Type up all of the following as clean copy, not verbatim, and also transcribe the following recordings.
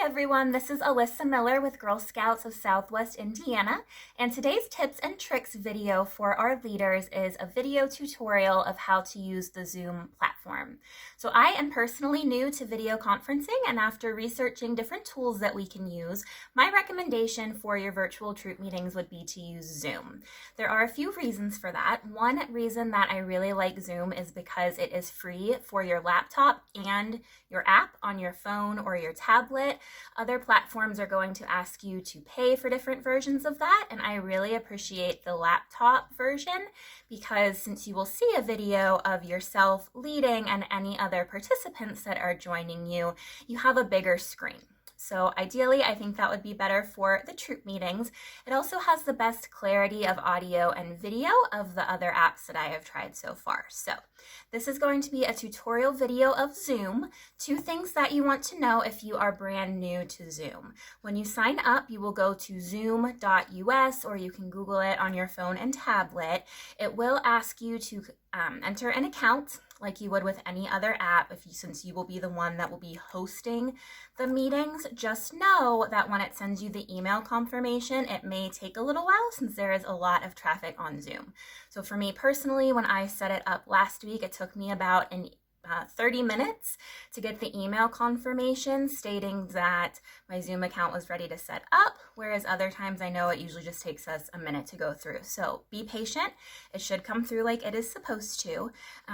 Hi everyone, this is Alyssa Miller with Girl Scouts of Southwest Indiana, and today's tips and tricks video for our leaders is a video tutorial of how to use the Zoom platform. So I am personally new to video conferencing, and after researching different tools that we can use, my recommendation for your virtual troop meetings would be to use Zoom. There are a few reasons for that. One reason that I really like Zoom is because it is free for your laptop and your app on your phone or your tablet. Other platforms are going to ask you to pay for different versions of that, and I really appreciate the laptop version because since you will see a video of yourself leading and any other participants that are joining you, you have a bigger screen. So ideally, I think that would be better for the troop meetings. It also has the best clarity of audio and video of the other apps that I have tried so far. So this is going to be a tutorial video of Zoom. Two things that you want to know if you are brand new to Zoom. When you sign up, you will go to zoom.us, or you can Google it on your phone and tablet. It will ask you to enter an account like you would with any other app since you will be the one that will be hosting the meetings. Just know that when it sends you the email confirmation, it may take a little while since there is a lot of traffic on Zoom. So for me personally, when I set it up last week, it took me about 30 minutes to get the email confirmation stating that my Zoom account was ready to set up, whereas other times I know it usually just takes us a minute to go through. So be patient. It should come through like it is supposed to.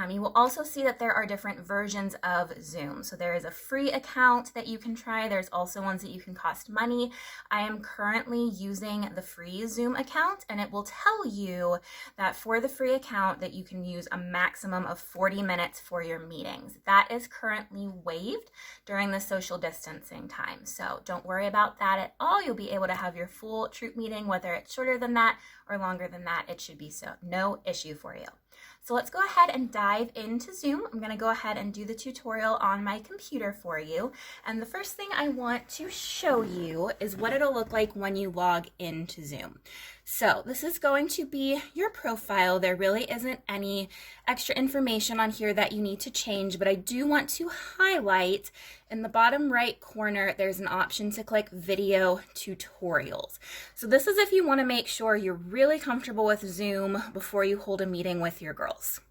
You will also see that there are different versions of Zoom. So there is a free account that you can try. There's also ones that you can cost money. I am currently using the free Zoom account, and it will tell you that for the free account that you can use a maximum of 40 minutes for your meetings. That is currently waived during the social distancing time. So don't worry about that at all. You'll be able to have your full troop meeting, whether it's shorter than that or longer than that. It should be no issue for you. So let's go ahead and dive into Zoom. I'm going to go ahead and do the tutorial on my computer for you. And the first thing I want to show you is what it'll look like when you log into Zoom. So this is going to be your profile. There really isn't any extra information on here that you need to change, but I do want to highlight in the bottom right corner, there's an option to click video tutorials. So this is if you want to make sure you're really comfortable with Zoom before you hold a meeting with your girls.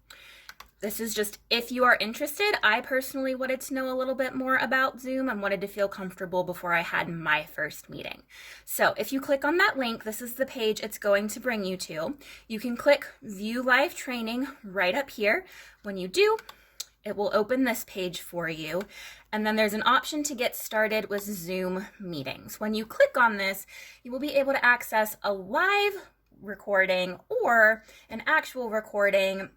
This is just if you are interested. I personally wanted to know a little bit more about Zoom and wanted to feel comfortable before I had my first meeting. So if you click on that link, this is the page it's going to bring you to. You can click View Live Training right up here. When you do, it will open this page for you. And then there's an option to get started with Zoom meetings. When you click on this, you will be able to access a live recording or an actual recording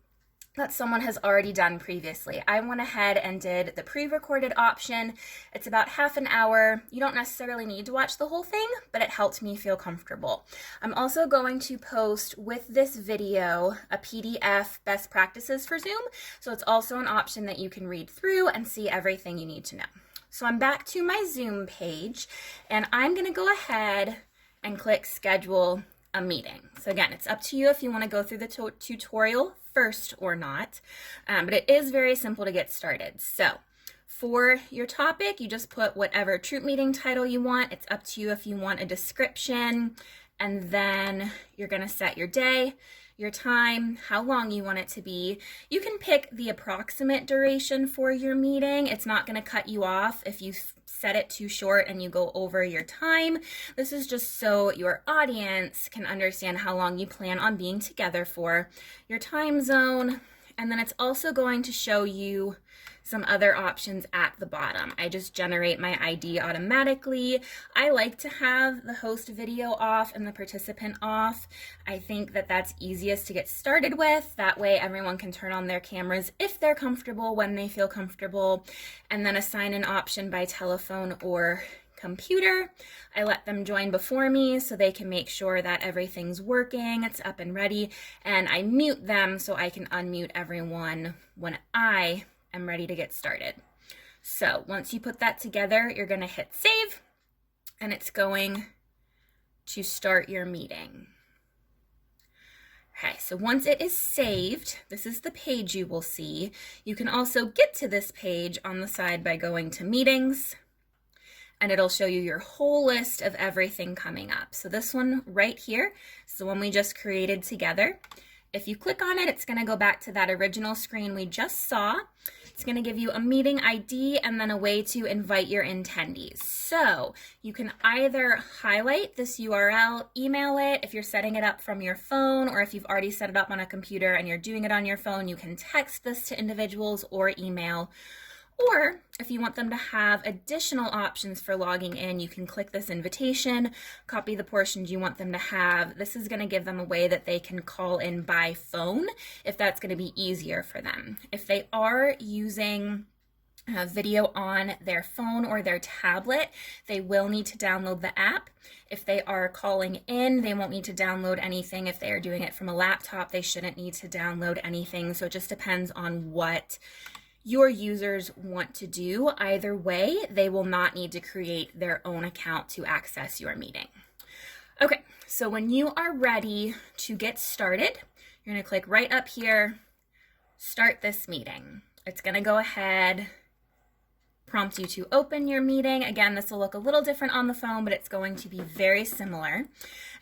that someone has already done previously. I went ahead and did the pre-recorded option. It's about half an hour. You don't necessarily need to watch the whole thing, but it helped me feel comfortable. I'm also going to post with this video a PDF best practices for Zoom. So it's also an option that you can read through and see everything you need to know. So I'm back to my Zoom page, and I'm gonna go ahead and click schedule a meeting. So again, it's up to you if you want to go through the tutorial first or not, but it is very simple to get started. So for your topic, you just put whatever troop meeting title you want. It's up to you if you want a description, and then you're going to set your day, your time, how long you want it to be. You can pick the approximate duration for your meeting. It's not going to cut you off if you set it too short and you go over your time. This is just so your audience can understand how long you plan on being together for, your time zone, and then it's also going to show you some other options at the bottom. I just generate my ID automatically. I like to have the host video off and the participant off. I think that that's easiest to get started with. That way everyone can turn on their cameras if they're comfortable, when they feel comfortable, and then assign an option by telephone or computer. I let them join before me so they can make sure that everything's working, it's up and ready, and I mute them so I can unmute everyone when I am ready to get started. So once you put that together, you're going to hit save, and it's going to start your meeting. Okay, so once it is saved, this is the page you will see. You can also get to this page on the side by going to meetings, and it'll show you your whole list of everything coming up. So this one right here is the one we just created together. If you click on it, it's going to go back to that original screen we just saw. It's going to give you a meeting ID and then a way to invite your attendees. So you can either highlight this URL, email it if you're setting it up from your phone, or if you've already set it up on a computer and you're doing it on your phone, you can text this to individuals or email. Or if you want them to have additional options for logging in, you can click this invitation, copy the portions you want them to have. This is going to give them a way that they can call in by phone if that's going to be easier for them. If they are using video on their phone or their tablet, they will need to download the app. If they are calling in, they won't need to download anything. If they are doing it from a laptop, they shouldn't need to download anything. So it just depends on what your users want to do. Either way, they will not need to create their own account to access your meeting. Okay, so when you are ready to get started, you're going to click right up here, start this meeting. It's going to go ahead, prompt you to open your meeting. Again, this will look a little different on the phone, but it's going to be very similar.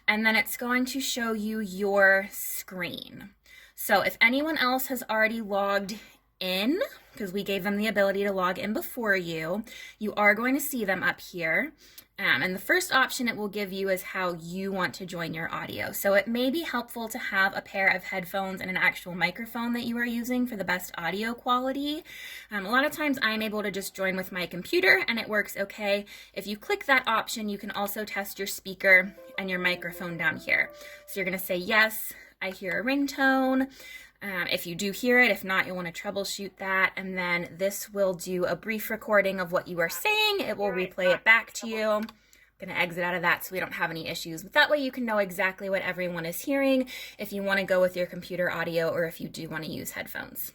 And then it's going to show you your screen. So if anyone else has already logged in, because we gave them the ability to log in before you, you are going to see them up here. And the first option it will give you is how you want to join your audio. So it may be helpful to have a pair of headphones and an actual microphone that you are using for the best audio quality. A lot of times I'm able to just join with my computer and it works okay. If you click that option, you can also test your speaker and your microphone down here. So you're going to say, yes, I hear a ringtone. If you do hear it, if not, you'll want to troubleshoot that. And then this will do a brief recording of what you are saying. It will replay it back to you. I'm going to exit out of that so we don't have any issues. But that way you can know exactly what everyone is hearing if you want to go with your computer audio or if you do want to use headphones.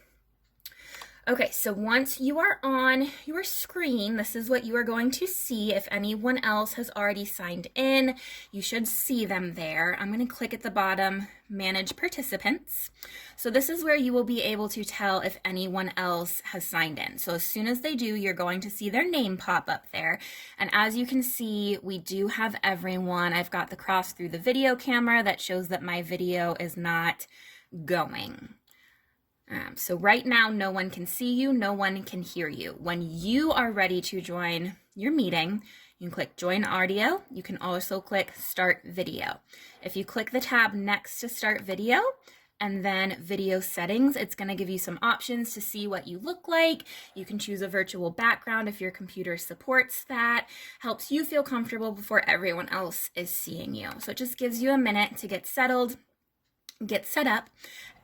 Okay, so once you are on your screen, this is what you are going to see. If anyone else has already signed in, you should see them there. I'm going to click at the bottom, Manage Participants. So this is where you will be able to tell if anyone else has signed in. So as soon as they do, you're going to see their name pop up there. And as you can see, we do have everyone. I've got the cross through the video camera that shows that my video is not going. So right now, no one can see you, no one can hear you. When you are ready to join your meeting, you can click Join Audio. You can also click Start Video. If you click the tab next to Start Video and then Video Settings, it's going to give you some options to see what you look like. You can choose a virtual background if your computer supports that. Helps you feel comfortable before everyone else is seeing you. So it just gives you a minute to get settled, get set up,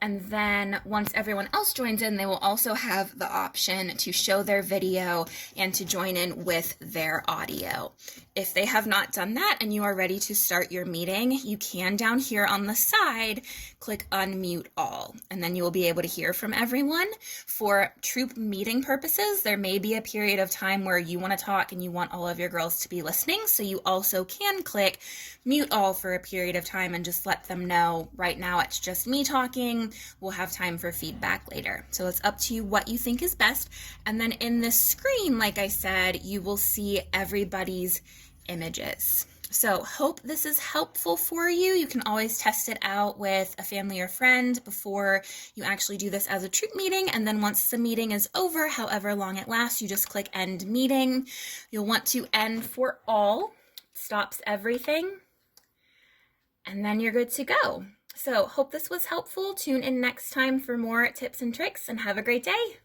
and then once everyone else joins in, they will also have the option to show their video and to join in with their audio. If they have not done that and you are ready to start your meeting, you can down here on the side click Unmute All, and then you will be able to hear from everyone. For troop meeting purposes, there may be a period of time where you want to talk and you want all of your girls to be listening, so you also can click Mute All for a period of time and just let them know right now it's just me talking. We'll have time for feedback later. So it's up to you what you think is best. And then in this screen, like I said, you will see everybody's images. So hope this is helpful for you. You can always test it out with a family or friend before you actually do this as a troop meeting. And then once the meeting is over, however long it lasts, you just click End Meeting. You'll want to end for all. Stops everything. And then you're good to go. So hope this was helpful. Tune in next time for more tips and tricks and have a great day.